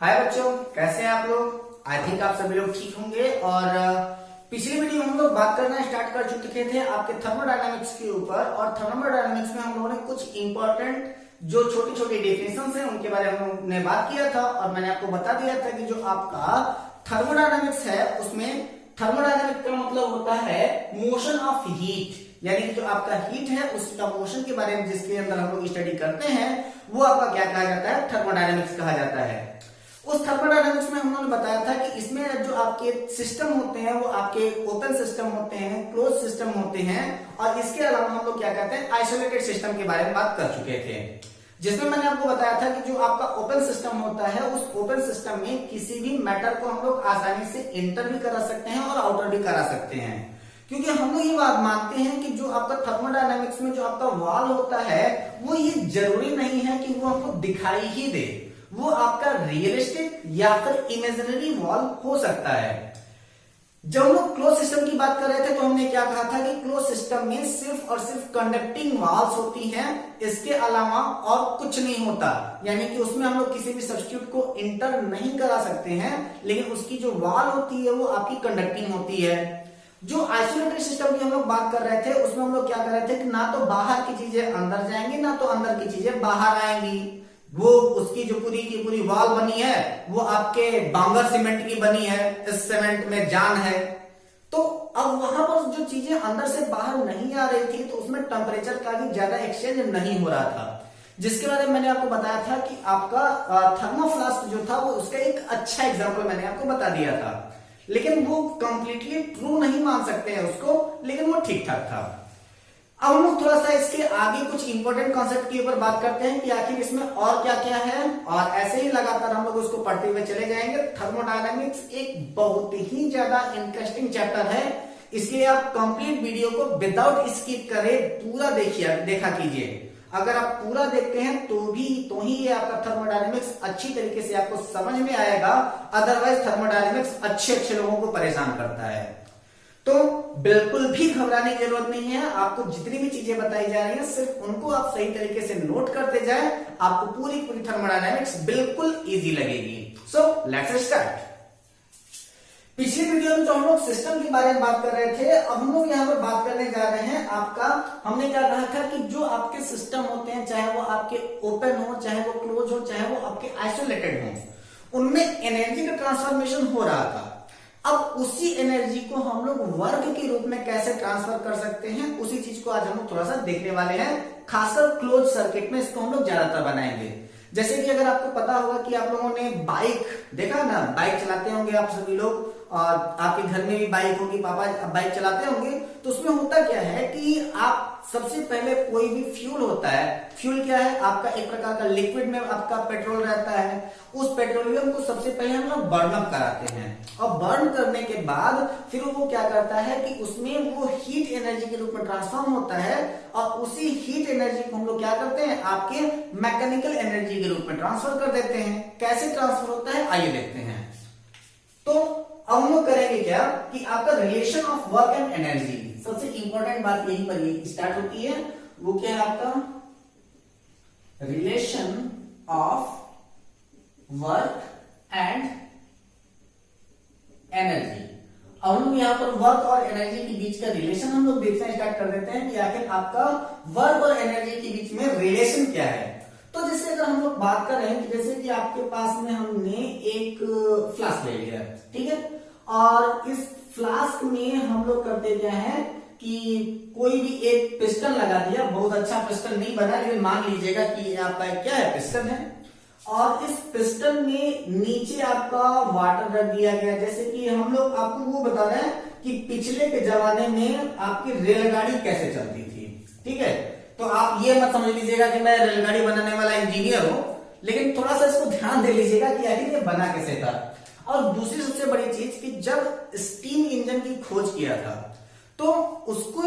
हाय बच्चों, कैसे हैं आप लोग। आई थिंक आप सभी लोग ठीक होंगे। और पिछली वीडियो में हम लोग बात करना स्टार्ट कर चुके थे आपके थर्मोडायनामिक्स के ऊपर। और थर्मोडायनामिक्स में हम लोगों ने कुछ इंपॉर्टेंट जो छोटी छोटी डेफिनेशंस हैं उनके बारे में हम लोगों ने बात किया था। और मैंने आपको बता दिया था कि जो आपका थर्मोडायनामिक्स है उसमें थर्मोडायनामिक्स का मतलब होता है मोशन ऑफ हीट, यानी कि जो आपका हीट है उसका मोशन के बारे में जिसके अंदर हम लोग स्टडी करते हैं वो आपका क्या कहा जाता है, थर्मोडायनामिक्स कहा जाता है। उस थर्मोडायनामिक्स में हम लोगों ने बताया था कि इसमें जो आपके सिस्टम होते हैं वो आपके ओपन सिस्टम होते हैं, क्लोज सिस्टम होते हैं, और इसके अलावा हम लोग क्या कहते हैं, आइसोलेटेड सिस्टम के बारे में बात कर चुके थे। जिसमें मैंने आपको बताया था कि जो आपका ओपन सिस्टम होता है उस ओपन सिस्टम में किसी भी मैटर को हम लोग आसानी से इंटर भी करा सकते हैं और आउटर भी करा सकते हैं। क्योंकि हम लोग ये बात मानते हैं कि जो आपका थर्मोडायनामिक्स में जो आपका वॉल होता है वो ये जरूरी नहीं है कि वो आपको दिखाई ही दे, वो आपका रियलिस्टिक या फिर इमेजिनरी वॉल हो सकता है। जब हम लोग क्लोज सिस्टम की बात कर रहे थे तो हमने क्या कहा था कि क्लोज सिस्टम में सिर्फ और सिर्फ कंडक्टिंग वॉल्स होती हैं, इसके अलावा और कुछ नहीं होता। यानी कि उसमें हम लोग किसी भी सब्स्टिट्यूट को इंटर नहीं करा सकते हैं, लेकिन उसकी जो वॉल होती है वो आपकी कंडक्टिंग होती है। जो आइसोलेटेड सिस्टम की हम लोग बात कर रहे थे उसमें हम लोग क्या कर रहे थे कि ना तो बाहर की चीजें अंदर जाएंगी ना तो अंदर की चीजें बाहर आएंगी। वो उसकी जो पूरी की पूरी वॉल बनी है वो आपके बांगर सीमेंट की बनी है, इस सीमेंट में जान है। तो अब वहां पर जो चीजें अंदर से बाहर नहीं आ रही थी तो उसमें टेम्परेचर का भी ज्यादा एक्सचेंज नहीं हो रहा था, जिसके बारे में मैंने आपको बताया था कि आपका थर्मोफ्लास्क जो था वो उसका एक अच्छा एग्जाम्पल मैंने आपको बता दिया था। लेकिन वो कंप्लीटली ट्रू नहीं मान सकते हैं उसको, लेकिन वो ठीक ठाक था। अब हम लोग थोड़ा सा इसके आगे कुछ इंपॉर्टेंट कॉन्सेप्ट के ऊपर बात करते हैं कि आखिर इसमें और क्या क्या है, और ऐसे ही लगातार हम लोग उसको पढ़ते हुए चले जाएंगे। थर्मोडायनामिक्स एक बहुत ही ज्यादा इंटरेस्टिंग चैप्टर है, इसलिए आप कंप्लीट वीडियो को विदाउट स्किप करे पूरा देखा कीजिए। अगर आप पूरा देखते हैं तो ही ये आपका थर्मोडायनामिक्स अच्छी तरीके से आपको समझ में आएगा। अदरवाइज थर्मोडायनामिक्स अच्छे लोगों को परेशान करता है। तो बिल्कुल भी घबराने की जरूरत नहीं है। आपको जितनी भी चीजें बताई जा रही हैं सिर्फ उनको आप सही तरीके से नोट करते जाएं, आपको पूरी थर्मोडायनामिक्स बिल्कुल इजी लगेगी। So let's start. पिछली वीडियो में जो हम लोग सिस्टम के बारे में बात कर रहे थे, अब हम लोग यहाँ पर बात करने जा रहे हैं आपका, हमने क्या कहा था कि जो आपके सिस्टम होते हैं चाहे वो आपके ओपन हो, चाहे वो क्लोज हो, चाहे वो आपके आइसोलेटेड हो, उनमें एनर्जी का ट्रांसफॉर्मेशन हो रहा था। अब उसी एनर्जी को हम लोग वर्क के रूप में कैसे ट्रांसफर कर सकते हैं उसी चीज को आज हम लोग थोड़ा सा देखने वाले हैं। खासकर क्लोज सर्किट में इसको हम लोग ज्यादातर बनाएंगे। जैसे कि अगर आपको पता होगा कि आप लोगों ने बाइक देखा ना, बाइक चलाते होंगे आप सभी लोग, और आपके घर में भी बाइक होगी, पापा बाइक चलाते होंगे। तो उसमें होता क्या है कि आप सबसे पहले कोई भी फ्यूल होता है, फ्यूल क्या है, आपका एक प्रकार का लिक्विड में आपका पेट्रोल रहता है। उस पेट्रोलियम को सबसे पहले हम लोग बर्न अप कराते हैं, और बर्न करने के बाद फिर वो क्या करता है कि उसमें वो हीट एनर्जी के रूप में ट्रांसफॉर्म होता है, और उसी हीट एनर्जी को हम लोग क्या करते हैं, आपके मैकेनिकल एनर्जी के रूप में ट्रांसफर कर देते हैं। कैसे ट्रांसफर होता है आइए देखते हैं। तो अब हम लोग करेंगे क्या कि आपका relation of work and energy, सबसे इंपॉर्टेंट बात यहीं पर स्टार्ट होती है। वो क्या है आपका relation of work and energy. अब हम लोग यहाँ पर वर्क और एनर्जी के बीच का रिलेशन हम लोग देखना स्टार्ट कर देते हैं कि आखिर आपका वर्क और एनर्जी के बीच में रिलेशन क्या है। तो जैसे अगर हम लोग बात कर रहे हैं कि जैसे कि आपके पास में हमने एक फ्लास्क ले लिया, ठीक है, और इस फ्लास्क में हम लोग करते क्या है कि कोई भी एक पिस्टन लगा दिया। बहुत अच्छा पिस्टन नहीं बना, लेकिन मान लीजिएगा कि आपका क्या है, पिस्टन है, और इस पिस्टन में नीचे आपका वाटर रख दिया गया। जैसे कि हम लोग आपको वो बता रहे हैं कि पिछले के जमाने में आपकी रेलगाड़ी कैसे चलती थी, ठीक है। तो आप ये मत समझ लीजिएगा कि मैं रेलगाड़ी बनाने वाला इंजीनियर हूं, लेकिन थोड़ा सा इसको ध्यान दे लीजिएगा कि आखिर ये बना कैसे था। और दूसरी सबसे बड़ी चीज कि जब स्टीम इंजन की खोज किया था तो उसको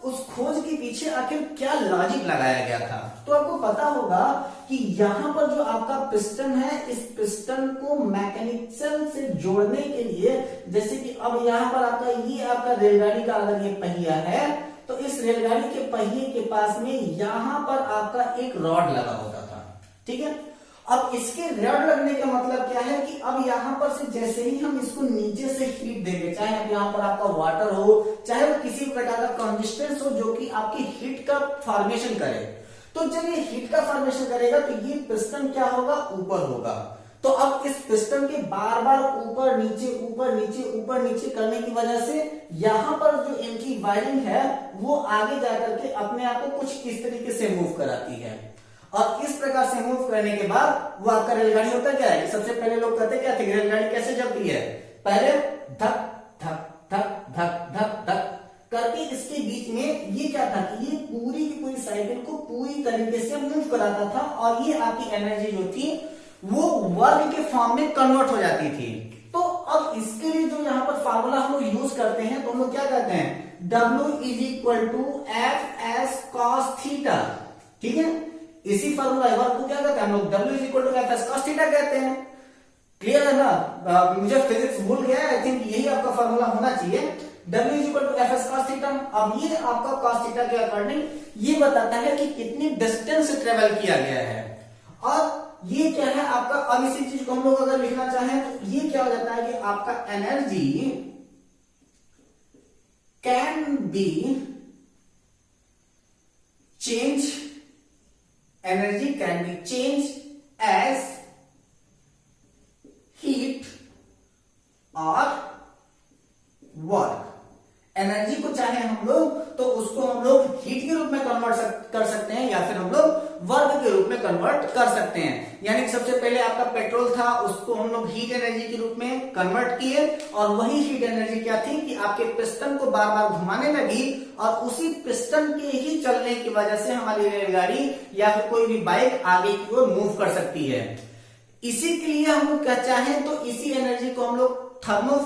उस खोज के पीछे आखिर क्या लॉजिक लगाया गया था। तो आपको पता होगा कि यहां पर जो आपका पिस्टन है, इस पिस्टन को मैकेनिकल से जोड़ने के लिए, जैसे कि अब यहां पर आपका ये आपका रेलगाड़ी का अगर ये पहिया है तो इस रेलगाड़ी के पहिए के पास में यहां पर आपका एक रॉड लगा होता था, ठीक है। अब इसके रेड लगने का मतलब क्या है कि अब यहां पर से जैसे ही हम इसको नीचे से हीट देंगे, चाहे अब यहां पर आपका वाटर हो, चाहे वो किसी प्रकार का कंसिस्टेंस हो जो कि आपकी हीट का फॉर्मेशन करे, तो जब ये हीट का फॉर्मेशन करेगा तो ये पिस्टन क्या होगा, ऊपर होगा। तो अब इस पिस्टन के बार बार ऊपर नीचे ऊपर नीचे ऊपर नीचे करने की वजह से यहां पर जो इनकी वायरिंग है वो आगे जाकर के अपने आप को कुछ इस तरीके से मूव कराती है, और इस प्रकार से मूव करने के बाद वो आपका रेलगाड़ी होता क्या है, सबसे पहले लोग कहते क्या थे, रेलगाड़ी कैसे चलती है, पहले धक धक धक धक धक धक करके इसके बीच में ये क्या था कि ये पूरी की पूरी साइकिल को पूरी तरीके से मूव कराता था, और ये आपकी एनर्जी जो थी वो वर्क के फॉर्म में कन्वर्ट हो जाती थी। तो अब इसके लिए जो यहाँ पर फार्मूला हम लोग यूज करते हैं तो हम लोग क्या कहते हैं, W is equal to F S cos theta, ठीक है। इसी फार्मूला वर्क को क्या कहते हैं हम लोग, W is equal to F S cos theta कहते हैं। क्लियर है ना, मुझे फिजिक्स भूल गया है, आई थिंक यही आपका फार्मूला होना चाहिए, W is equal to F S cos theta. अब ये आपका कॉस थीटा के अकॉर्डिंग ये बताता है कि कितनी डिस्टेंस ट्रेवल किया गया है, और ये क्या है आपका, अब इसी चीज को हम लोग अगर लिखना चाहें तो ये क्या हो जाता है कि आपका energy can be change, energy can be change as heat और वर्क। एनर्जी को चाहे हम लोग तो उसको हम लोग हीट के रूप में कन्वर्ट कर सकते हैं, या फिर हम लोग वर्क के रूप में कन्वर्ट कर सकते हैं। यानी कि सबसे पहले आपका पेट्रोल था, उसको हम लोग हीट एनर्जी के रूप में कन्वर्ट किए, और वही हीट एनर्जी क्या थी कि आपके पिस्टन को बार बार घुमाने लगी, और उसी पिस्टन के ही चलने की वजह से हमारी रेलगाड़ी या फिर कोई भी बाइक आगे की ओर मूव कर सकती है। इसी के लिए हम लोग क्या चाहें तो इसी एनर्जी को हम लोग थर्मो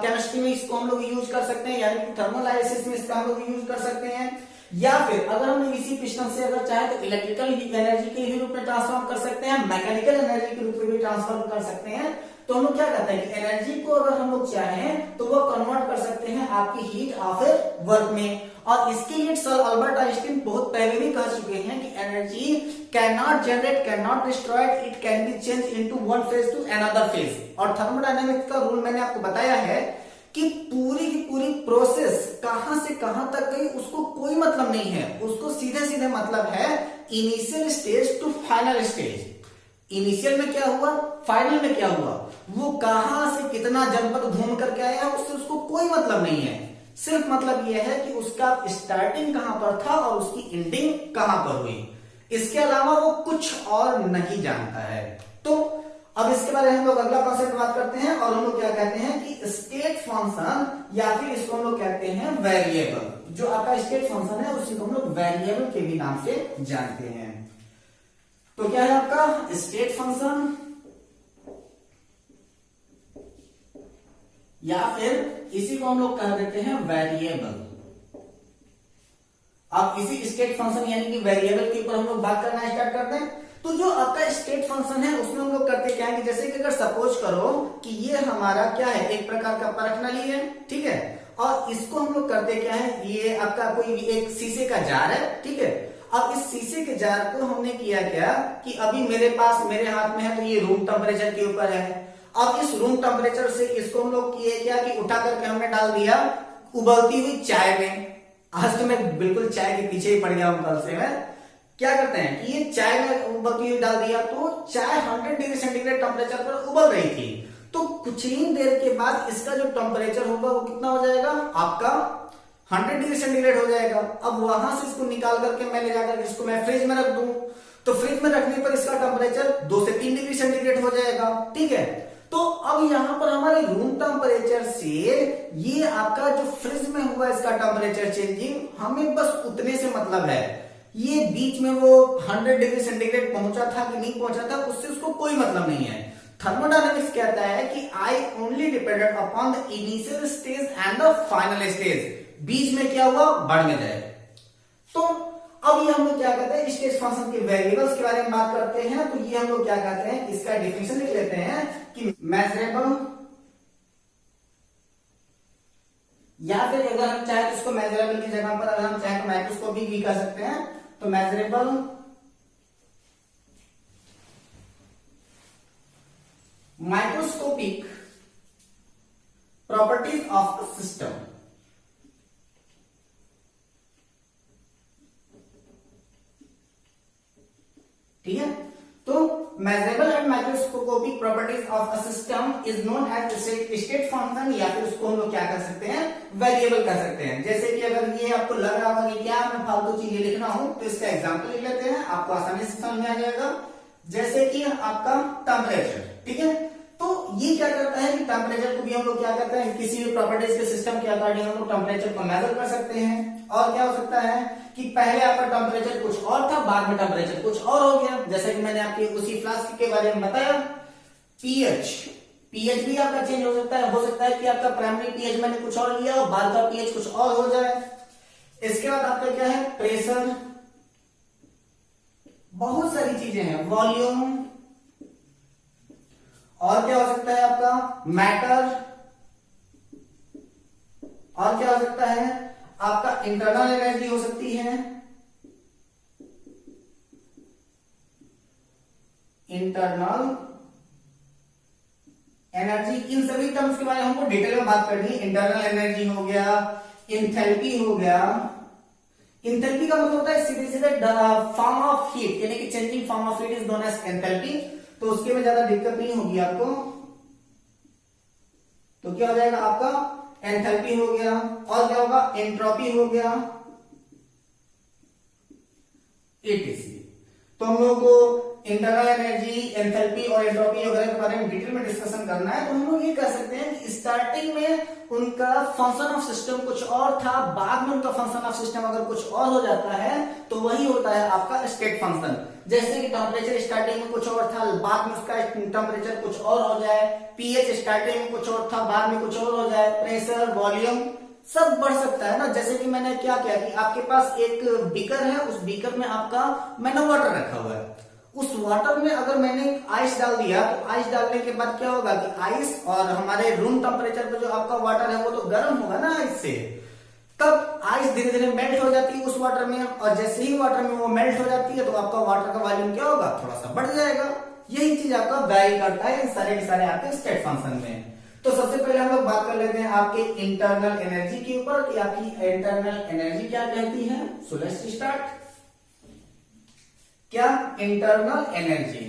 केमिस्ट्री में इसको हम लोग यूज कर सकते हैं, यानी कि थर्मोलाइसिस में इसका हम लोग यूज कर सकते हैं, या फिर अगर हम लोग इसी पिस्टन से अगर चाहे तो इलेक्ट्रिकल एनर्जी के ही रूप में ट्रांसफॉर्म कर सकते हैं, मैकेनिकल एनर्जी के रूप में भी ट्रांसफॉर्म कर सकते हैं। तो हम लोग क्या कहते हैं कि एनर्जी को अगर हम लोग चाहें तो वो कन्वर्ट कर सकते हैं आपकी हीट और फिर वर्क में। और इसके लिए सर अल्बर्ट आइंस्टीन बहुत पहले भी कह चुके हैं कि energy can not generate, can not destroyed, it can be change into one phase two another phase. और थर्मोडायनामिक्स का रूल मैंने आपको बताया है कि पूरी की पूरी प्रोसेस कहां से कहां तक गई उसको कोई मतलब नहीं है, उसको सीधे सीधे मतलब है initial stage to final stage. Initial में क्या हुआ, फाइनल में क्या हुआ, वो कहां से कितना जनपद घूम करके आया उससे उसको कोई मतलब नहीं है। सिर्फ मतलब यह है कि उसका स्टार्टिंग कहां पर था और उसकी एंडिंग कहां पर हुई, इसके अलावा वो कुछ और नहीं जानता है। तो अब इसके बारे में हम लोग अगला कॉन्सेप्ट बात करते हैं, और हम लोग क्या कहते हैं कि स्टेट फंक्शन, या फिर इसको हम लोग कहते हैं वेरिएबल। जो आपका स्टेट फंक्शन है उसी को हम लोग वेरिएबल के भी नाम से जानते हैं। तो क्या है आपका स्टेट फंक्शन, या फिर इसी को हम लोग कह देते हैं वेरिएबल। अब इसी स्टेट फंक्शन यानी कि वेरिएबल के ऊपर हम लोग बात करना स्टार्ट करते हैं। तो जो आपका स्टेट फंक्शन है उसमें हम लोग करते क्या है कि जैसे कि अगर सपोज करो कि ये हमारा क्या है, एक प्रकार का परख नली है, ठीक है, और इसको हम लोग करते क्या है, ये आपका कोई एक शीशे का जार है, ठीक है। अब इस शीशे के जार को हमने किया क्या कि अभी मेरे पास मेरे हाथ में है तो ये रूम टेम्परेचर के ऊपर है। अब इस रूम टेम्परेचर से इसको हम लोग किए क्या कि उठा करके हमने डाल दिया उबलती हुई चाय में। आज तो मैं बिल्कुल चाय के पीछे ही पड़ गया हूं, कल से मैं क्या करते हैं कि ये चाय में उबलती हुई डाल दिया, तो चाय 100 डिग्री सेंटीग्रेड टेम्परेचर पर उबल रही थी। तो कुछ ही देर के बाद इसका जो टेम्परेचर होगा वो कितना हो जाएगा आपका 100 डिग्री सेंटीग्रेड हो जाएगा। अब वहां से इसको निकाल करके मैं ले जाकर इसको मैं फ्रिज में रख दूं, तो फ्रिज में रखने पर इसका टेम्परेचर 2 से 3 डिग्री सेंटीग्रेड हो जाएगा, ठीक है। तो अब यहां पर हमारे रूम टेम्परेचर से ये आपका जो फ्रिज में हुआ इसका टेम्परेचर चेंजिंग, हमें बस उतने से मतलब है। ये बीच में वो 100 डिग्री सेंटीग्रेड पहुंचा था कि नहीं पहुंचा था उससे उसको कोई मतलब नहीं है। थर्मोडायनामिक्स कहता है कि I only depended upon the initial stage and the final stage. बीच में क्या हुआ, बढ़ में जाए। तो अब ये हम लोग क्या कहते हैं, स्टेट फंक्शन के वेरिएबल्स के बारे में बात करते हैं। तो ये हम लोग क्या कहते हैं, इसका डेफिनेशन लिख लेते हैं कि मेजरेबल, या फिर अगर हम चाहे तो इसको मेजरेबल की जगह पर अगर हम चाहे तो माइक्रोस्कोपिक भी कह सकते हैं। तो measurable microscopic properties of a system. ठीक है, तो measurable and microscopic properties of a system is known as state function, या फिर उसको हम लोग क्या कर सकते हैं, वेरिएबल कर सकते हैं। जैसे कि अगर ये आपको लग रहा होगा कि क्या मैं फालतू चीजें लिख रहा हूं, तो इसका एग्जांपल लिख लेते हैं, आपको आसानी से समझ में आ जाएगा। जैसे कि आपका टेम्परेचर, ठीक है, तो ये क्या करता है कि टेम्परेचर को भी हम लोग क्या करते हैं, किसी भी प्रॉपर्टीज के सिस्टम के अकॉर्डिंग हम लोग टेम्परेचर को मेजर कर सकते हैं। और क्या हो सकता है कि पहले आपका टेम्परेचर कुछ और था, बाद में टेम्परेचर कुछ और हो गया। जैसे कि मैंने आपके उसी फ्लास्क के बारे में बताया, पीएच भी आपका चेंज हो सकता है। हो सकता है कि आपका प्राइमरी पीएच मैंने कुछ और लिया और बाद का पीएच कुछ और हो जाए। इसके बाद आपका क्या है, प्रेशर, बहुत सारी चीजें हैं, वॉल्यूम, और क्या हो सकता है आपका मैटर, और क्या हो सकता है आपका इंटरनल एनर्जी हो सकती है, इंटरनल एनर्जी। इन सभी टर्म्स के बारे में हमको डिटेल में बात करनी है। इंटरनल एनर्जी हो गया, इंथैल्पी हो गया। इंथैल्पी का मतलब होता है सीधे सीधे फॉर्म ऑफ हीट, यानी कि changing form of heat is known as enthalpy. तो उसके में ज्यादा दिक्कत नहीं होगी आपको। तो क्या हो जाएगा आपका, एंथैल्पी हो गया, और क्या होगा, एंट्रोपी हो गया, etc। तो हम लोग को इंटरनल एनर्जी, एंथैल्पी और एंट्रोपी वगैरह के बारे में डिटेल में डिस्कशन करना है। तो हम लोग ये कह सकते हैं कि स्टार्टिंग में उनका फंक्शन ऑफ सिस्टम कुछ और था, बाद में उनका फंक्शन ऑफ सिस्टम अगर कुछ और हो जाता है तो वही होता है आपका स्टेट फंक्शन। जैसे कि टेम्परेचर स्टार्टिंग में कुछ और था, बाद में उसका टेम्परेचर कुछ और हो जाए, पीएच स्टार्टिंग में कुछ और था, बाद में कुछ और हो जाए, प्रेशर, वॉल्यूम सब बढ़ सकता है ना। जैसे कि मैंने क्या किया कि आपके पास एक बीकर है, उस बीकर में आपका मैंने वाटर रखा हुआ है। उस वाटर में अगर मैंने आइस डाल दिया, तो आइस डालने के बाद क्या होगा कि आइस और हमारे रूम टेम्परेचर पे जो आपका वाटर है वो तो गर्म होगा ना आइस से। तब आइस धीरे धीरे मेल्ट हो जाती है उस वाटर में, और जैसे ही वाटर में वो मेल्ट हो जाती है तो आपका वाटर का वॉल्यूम क्या होगा, थोड़ा सा बढ़ जाएगा। यही चीज आपका वैरी करता है इन सारे के सारे आपके स्टेट फंक्शन में। तो सबसे पहले हम लोग बात कर लेते हैं आपके इंटरनल एनर्जी के ऊपर कि आपकी इंटरनल एनर्जी क्या कहती है। So let's start. क्या, इंटरनल एनर्जी,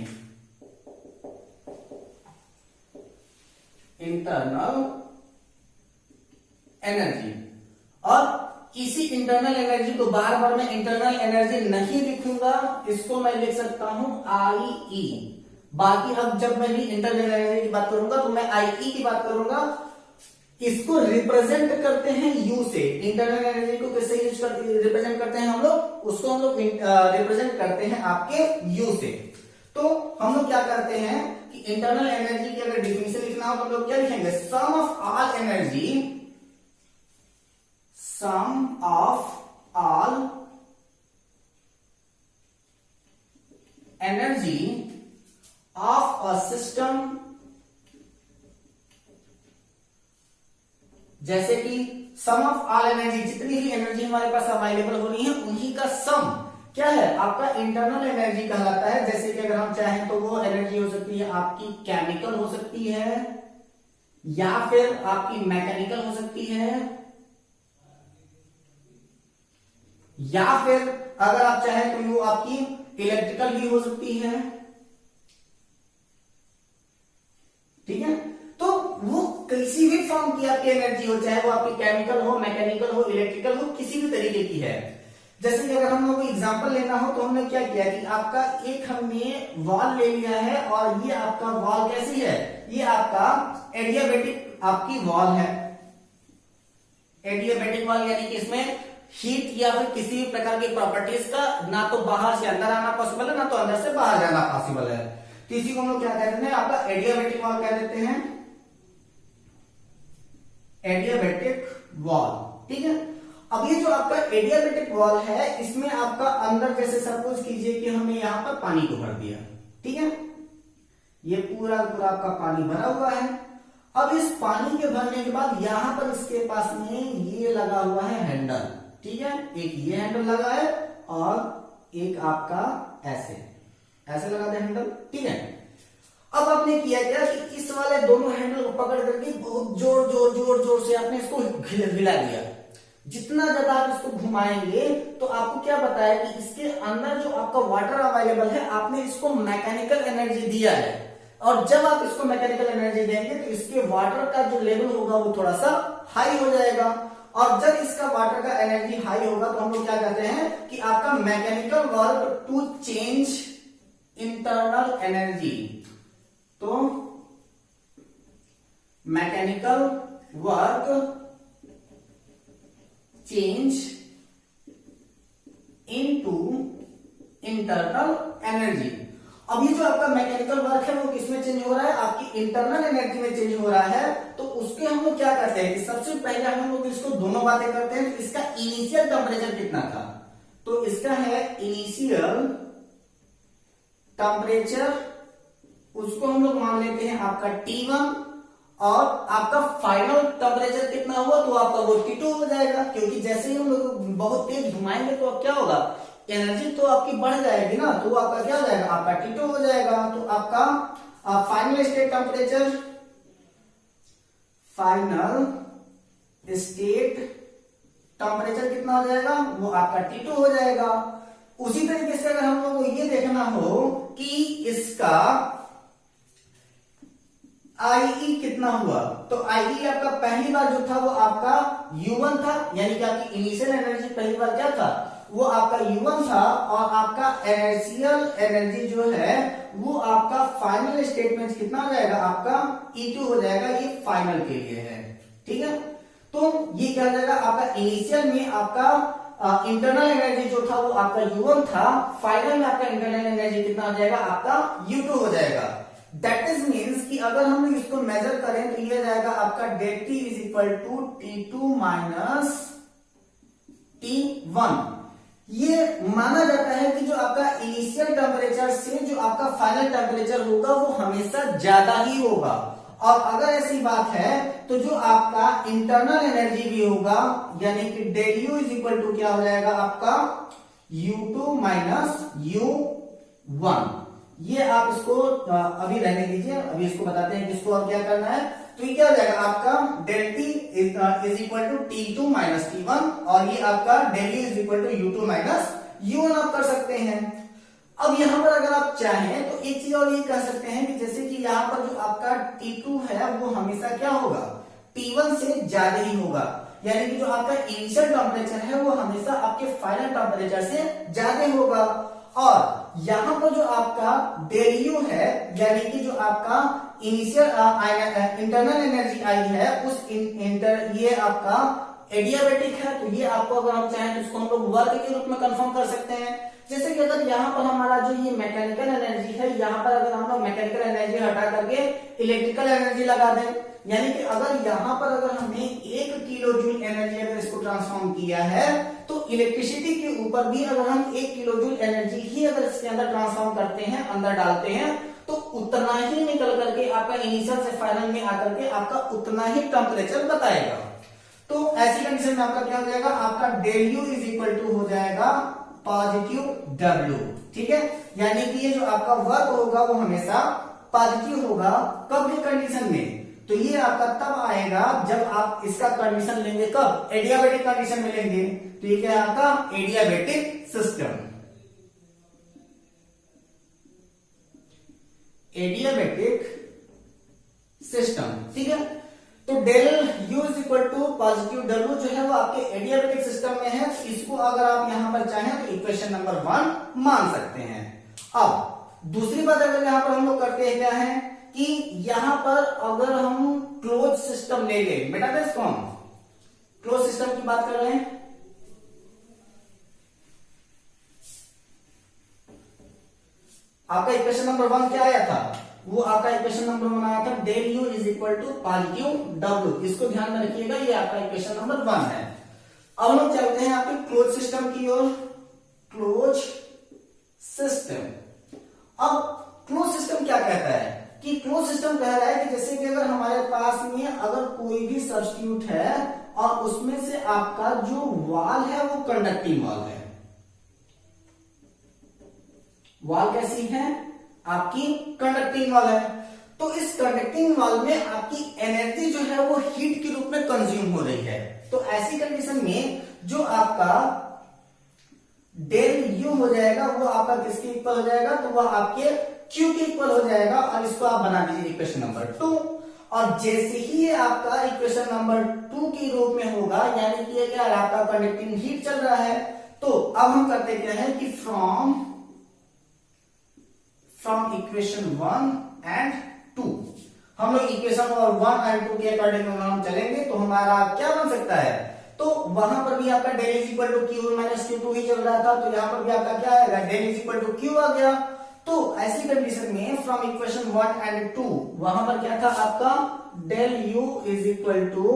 इंटरनल एनर्जी। और इसी इंटरनल एनर्जी को बार बार मैं इंटरनल एनर्जी नहीं लिखूंगा, इसको मैं लिख सकता हूं आई। बाकी अब जब मैं भी इंटरनल एनर्जी की बात करूंगा तो मैं आई की बात करूंगा। इसको रिप्रेजेंट करते हैं यू से। इंटरनल एनर्जी को किससे रिप्रेजेंट करते हैं हम लोग, उसको हम लोग रिप्रेजेंट करते हैं आपके यू से। तो हम लोग क्या करते हैं कि इंटरनल एनर्जी की अगर डिफिनेशन लिखना हो तो हम लोग क्या लिखेंगे, sum of all energy, sum of all energy of a system. जैसे कि सम ऑफ ऑल एनर्जी, जितनी भी एनर्जी हमारे पास अवेलेबल हो रही है उन्हीं का सम क्या है, आपका इंटरनल एनर्जी कहलाता है। जैसे कि अगर हम चाहें तो वो एनर्जी हो सकती है आपकी केमिकल हो सकती है, या फिर आपकी मैकेनिकल हो सकती है, या फिर अगर आप चाहें तो वो आपकी इलेक्ट्रिकल भी हो सकती है। ठीक है, तो वो किसी भी फॉर्म की आपकी एनर्जी हो, चाहे वो आपकी केमिकल हो, मैकेनिकल हो, इलेक्ट्रिकल हो, किसी भी तरीके की है। जैसे कि अगर हम लोग को एग्जांपल लेना हो तो हमने क्या किया कि आपका एक हमने वॉल ले लिया है, और ये आपका वॉल कैसी है, ये आपका एडियाबैटिक आपकी वॉल है। एडियाबैटिक वॉल यानी कि इसमें हीट या फिर किसी भी प्रकार की प्रॉपर्टीज का ना तो बाहर से अंदर आना पॉसिबल है, ना तो अंदर से बाहर जाना पॉसिबल है। तो इसी को हम लोग क्या कहते हैं, आपका एडियाबैटिक वॉल कह देते हैं, एडियाबैटिक वॉल। ठीक है, अब ये जो आपका एडियाबैटिक वॉल है, इसमें आपका अंदर जैसे सपोज कीजिए कि हमने यहां पर पानी को भर दिया। ठीक है, ये पूरा पूरा आपका पानी भरा हुआ है। अब इस पानी के भरने के बाद यहां पर इसके पास में ये लगा हुआ है हैंडल। ठीक है, एक ये हैंडल लगा है और एक आपका ऐसे ऐसे लगा दे हैंडल। ठीक है, अब आपने किया क्या कि इस वाले दोनों हैंडल को पकड़ करके बहुत जोर जोर जोर जोर से आपने इसको हिला दिया। जितना ज्यादा आप इसको घुमाएंगे तो आपको क्या पता है कि इसके अंदर जो आपका वाटर अवेलेबल है, आपने इसको मैकेनिकल एनर्जी दिया है, और जब आप इसको मैकेनिकल एनर्जी देंगे तो इसके वाटर का जो लेवल होगा वो थोड़ा सा हाई हो जाएगा। और जब इसका वाटर का एनर्जी हाई होगा तो हम लोग क्या कहते हैं कि आपका mechanical work to change internal energy, तो mechanical work change into internal energy. अब ये जो आपका मैकेनिकल वर्क है वो किसमें चेंज हो रहा है, आपकी इंटरनल एनर्जी में चेंज हो रहा है। तो उसके हम लोग क्या करते हैं कि सबसे पहले हम लोग इसको दोनों बातें करते हैं। तो इसका इनिशियल टेम्परेचर कितना था, तो इसका है इनिशियल टेम्परेचर, उसको हम लोग मान लेते हैं आपका T1, और आपका फाइनल टेम्परेचर कितना हुआ तो आपका वो T2 हो जाएगा। क्योंकि जैसे ही हम लोग बहुत तेज घुमाएंगे तो अब क्या होगा, एनर्जी तो आपकी बढ़ जाएगी ना, तो आपका क्या हो जाएगा, आपका T2 हो जाएगा। तो आपका final state temperature, final state temperature कितना हो जाएगा, वो आपका T2 हो जाएगा। उसी तरीके से अगर हम लोग को ये देखना हो कि इसका IE कितना हुआ, तो IE आपका पहली बार जो था वो आपका U1 था, यानी कि आपकी इनिशियल एनर्जी पहली बार क्या था, वो आपका U1 था, और आपका इनिशियल एनर्जी जो है वो आपका फाइनल स्टेटमेंट कितना हो जाएगा, आपका E2 हो जाएगा। ये फाइनल के लिए है, ठीक है। तो ये क्या हो जाएगा, आपका इनिशियल में आपका इंटरनल एनर्जी जो था वो आपका U1 था, फाइनल में आपका इंटरनल एनर्जी कितना हो जाएगा, आपका U2 हो जाएगा। दैट इज मीन्स कि अगर हम लोग इसको मेजर करें तो ये जाएगा आपका del T is equal to T2 minus T1। ये माना जाता है कि जो आपका इनिशियल टेम्परेचर से जो आपका फाइनल टेम्परेचर होगा वो हमेशा ज्यादा ही होगा। और अगर ऐसी बात है तो जो आपका इंटरनल एनर्जी भी होगा, यानी कि del U is equal to क्या हो जाएगा आपका U2 माइनस U1। ये आप इसको अभी रहने दीजिए, अभी इसको बताते हैं कि इसको और क्या करना है। तो ये क्या हो जाएगा आपका del T is equal to T2 minus T1, और ये आपका del U is equal to U2 minus U1 आप कर सकते हैं। अब यहां पर अगर आप चाहें तो एक चीज और ये कह सकते हैं कि जैसे कि यहां पर जो आपका T2 है वो हमेशा क्या होगा, T1 से ज्यादा ही होगा, यानी कि जो आपका इनिशियल टेम्परेचर है वो हमेशा आपके फाइनल टेम्परेचर से ज्यादा होगा। और यहां पर जो आपका डेल U है, यानी कि जो आपका इनिशियल इंटरनल एनर्जी आई है उस ये आपका एडियाबेटिक है। तो ये आपको अगर हम चाहें तो इसको हम लोग वर्क के रूप में कंफर्म कर सकते हैं। जैसे कि अगर यहाँ पर हमारा जो ये मैकेनिकल एनर्जी है, यहाँ पर अगर हम लोग मैकेनिकल एनर्जी हटा करके इलेक्ट्रिकल एनर्जी लगा दें, यानी कि अगर यहाँ पर अगर हमने 1 किलो जूल एनर्जी अगर इसको ट्रांसफॉर्म किया है तो इलेक्ट्रिसिटी के ऊपर भी अगर हम 1 किलो जूल एनर्जी ही अगर इसके अंदर ट्रांसफॉर्म करते हैं, अंदर डालते हैं, तो उतना ही निकल करके आपका इनिशियल से फाइनल में आकर के आपका उतना ही टेम्परेचर बताएगा। तो ऐसी कंडीशन में आपका क्या हो जाएगा, आपका del U is equal to हो जाएगा पॉजिटिव W, ठीक है। यानी कि ये जो आपका वर्क होगा वो हमेशा पॉजिटिव होगा। कब की कंडीशन में, तो ये आपका तब आएगा जब आप इसका कंडीशन लेंगे, कब, एडियाबेटिक कंडीशन में लेंगे। तो ये क्या है आपका एडियाबेटिक सिस्टम, एडियाबेटिक सिस्टम, ठीक है। तो del U is equal to positive W जो है वो आपके एडियाबेटिक सिस्टम में है। इसको अगर आप यहां पर चाहें तो इक्वेशन नंबर 1 मान सकते हैं। अब दूसरी बात अगर यहां पर हम लोग करते हैं क्या है कि यहां पर अगर हम क्लोज सिस्टम ले लें, बेटा बेस कौन क्लोज सिस्टम की बात कर रहे हैं, आपका इक्वेशन नंबर 1 क्या आया था, वो आपका इक्वेशन नंबर 1 आया था del U is equal to positive W। इसको ध्यान में रखिएगा, ये आपका इक्वेशन नंबर 1 है। अब हम लोग चलते हैं आपके क्लोज सिस्टम की ओर, क्लोज सिस्टम। अब क्लोज सिस्टम क्या कहता है कि क्लोज सिस्टम कह रहा है कि जैसे कि अगर हमारे पास में अगर कोई भी सब्स्टिट्यूट है और उसमें से आपका जो वॉल है वो कंडक्टिंग वॉल है। वॉल कैसी है, आपकी कंडक्टिंग वॉल है। तो इस कंडक्टिंग वॉल में आपकी एनर्जी जो है वो हीट के रूप में कंज्यूम हो रही है। तो ऐसी कंडीशन में जो आपका डेल यू हो जाएगा वो आपका किसके इक्वल हो जाएगा, तो वह आपके क्यू के इक्वल हो जाएगा। और इसको आप बना दीजिए इक्वेशन नंबर 2। और जैसे ही ये आपका इक्वेशन नंबर 2 के रूप में होगा, यानी कि ये क्या है, आपका कंडक्टिंग हीट चल रहा है। तो अब हम करते क्या है कि फ्रॉम इक्वेशन 1 एंड 2 हम लोग इक्वेशन 1 एंड 2 के अकॉर्डिंग हम चलेंगे तो हमारा क्या बन सकता है। तो वहां पर भी आपका del is equal to Q minus Q two ही चल रहा था, तो यहां पर भी आपका क्या आएगा, del is equal to Q आ गया। तो ऐसी कंडीशन में फ्रॉम इक्वेशन 1 एंड 2 वहां पर क्या था आपका del U is equal to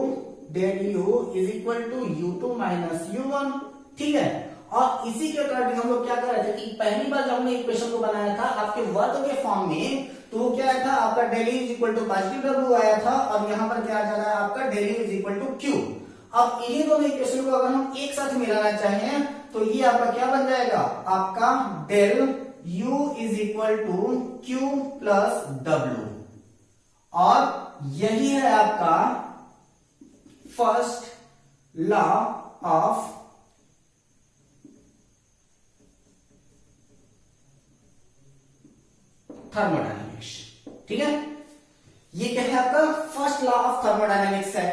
u2 minus u1, ठीक है। और इसी के अकॉर्डिंग हम लोग क्या कर रहे थे कि पहली बार जब हमने इक्वेशन को बनाया था आपके वर्क के फॉर्म में, तो वो क्या आया था आपका del is equal to positive w आया था। और यहां पर क्या आ जा रहा है आपका del is equal to q। अब इन्हीं दोनों इक्वेशन को अगर हम एक साथ मिलाना चाहें तो ये आपका क्या बन जाएगा, आपका del u is equal to q plus w। और यही है आपका फर्स्ट लॉ ऑफ थर्मोडायनेमिक्स, ठीक है। ये क्या है आपका फर्स्ट लॉ ऑफ थर्मोडायनेमिक्स है।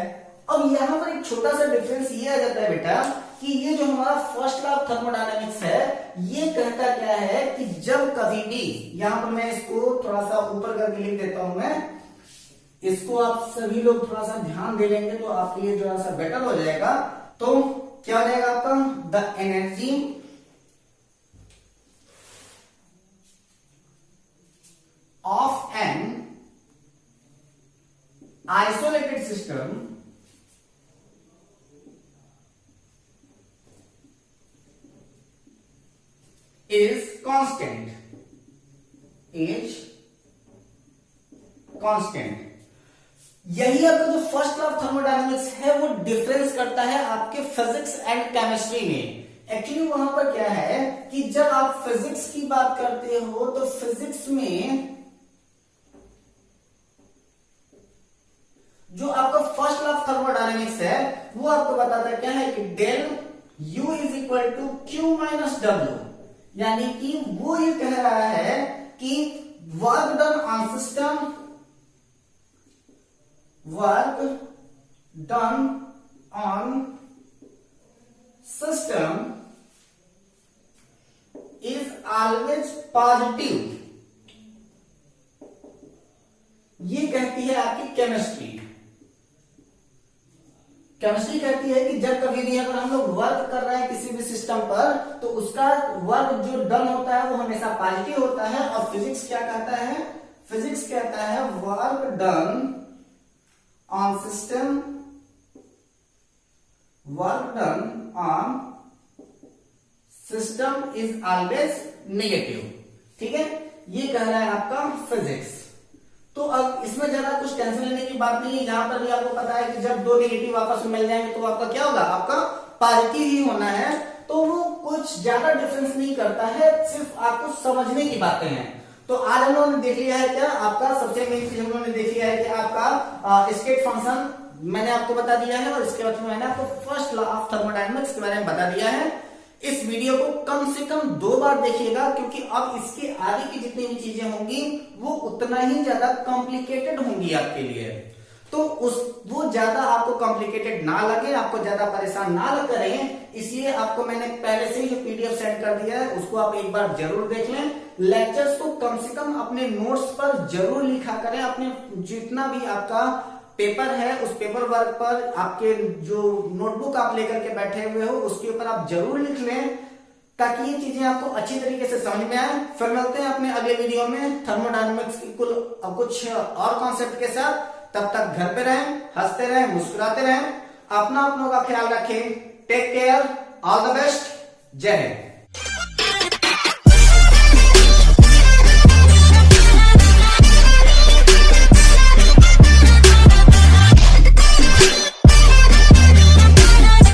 अब यहां पर एक छोटा सा डिफरेंस ये आ जाता है बेटा कि ये जो हमारा फर्स्ट लॉ ऑफ थर्मोडायनेमिक्स है ये कहता क्या है कि जब कभी भी, यहां पर मैं इसको थोड़ा सा ऊपर करके लिख देता हूं, मैं इसको आप सभी लोग थोड़ा सा ध्यान दे लेंगे तो आपके लिए थोड़ा सा बेटर हो जाएगा। तो क्या हो जाएगा आपका, the energy of an isolated system is constant, यही आपका जो फर्स्ट लॉ ऑफ थर्मोडायनेमिक्स है वो डिफरेंस करता है आपके फिजिक्स एंड केमिस्ट्री में। एक्चुअली वहां पर क्या है कि जब आप फिजिक्स की बात करते हो तो फिजिक्स में जो आपका फर्स्ट लॉ ऑफ थर्मोडायनेमिक्स है वो आपको बताता है क्या है कि del U is equal to Q minus W, यानी कि वो ये कह रहा है कि work done on system is always positive. ये कहती है आपकी केमिस्ट्री कहती है कि जब कभी भी अगर हम लोग वर्क कर रहे हैं किसी भी सिस्टम पर तो उसका वर्क जो डन होता है वो हमेशा पॉजिटिव होता है। और फिजिक्स क्या कहता है, फिजिक्स कहता है work done on system is always negative, ठीक है। ये कह रहा है आपका फिजिक्स। तो अब इसमें ज्यादा कुछ टेंशन लेने की बात नहीं है, यहां पर भी आपको पता है कि जब दो नेगेटिव आपस में मिल जाएंगे तो आपका क्या होगा, आपका पॉजिटिव ही होना है। तो वो कुछ ज्यादा डिफरेंस नहीं करता है, सिर्फ आपको समझने की बातें हैं। तो आज हम लोगों ने देख लिया है क्या, आपका सबसे मेन चीज हम लोगों ने देख लिया है कि आपका स्टेट फंक्शन मैंने आपको बता दिया है, और इसके बाद मैंने आपको फर्स्ट लॉ ऑफ थर्मोडायनेमिक्स के बारे में बता दिया है। इस वीडियो को कम से कम 2 बार देखिएगा, क्योंकि अब इसके आगे की जितनी भी चीजें होंगी वो उतना ही ज्यादा कॉम्प्लिकेटेड होंगी आपके लिए। तो वो ज्यादा आपको कॉम्प्लिकेटेड ना लगे, आपको ज्यादा परेशान ना करें, इसलिए आपको मैंने पहले से ही जो पीडीएफ सेंड कर दिया है उसको आप एक बार जरूर देख लें। लेक्चर्स को कम से कम अपने नोट्स पर जरूर लिखा करें, अपने जितना भी आपका पेपर है उस पेपर वर्क पर आपके जो नोटबुक आप लेकर के बैठे हुए हो उसके ऊपर आप जरूर लिख लें, ताकि ये चीजें आपको अच्छी तरीके से समझ में आए। फिर मिलते हैं अपने अगले वीडियो में थर्मोडायनेमिक्स की कुछ और कॉन्सेप्ट के साथ। तब तक घर पे रहें, हंसते रहें, मुस्कुराते रहें, अपना अपनों का ख्याल रखें। Take care, all the best, जय हिंद।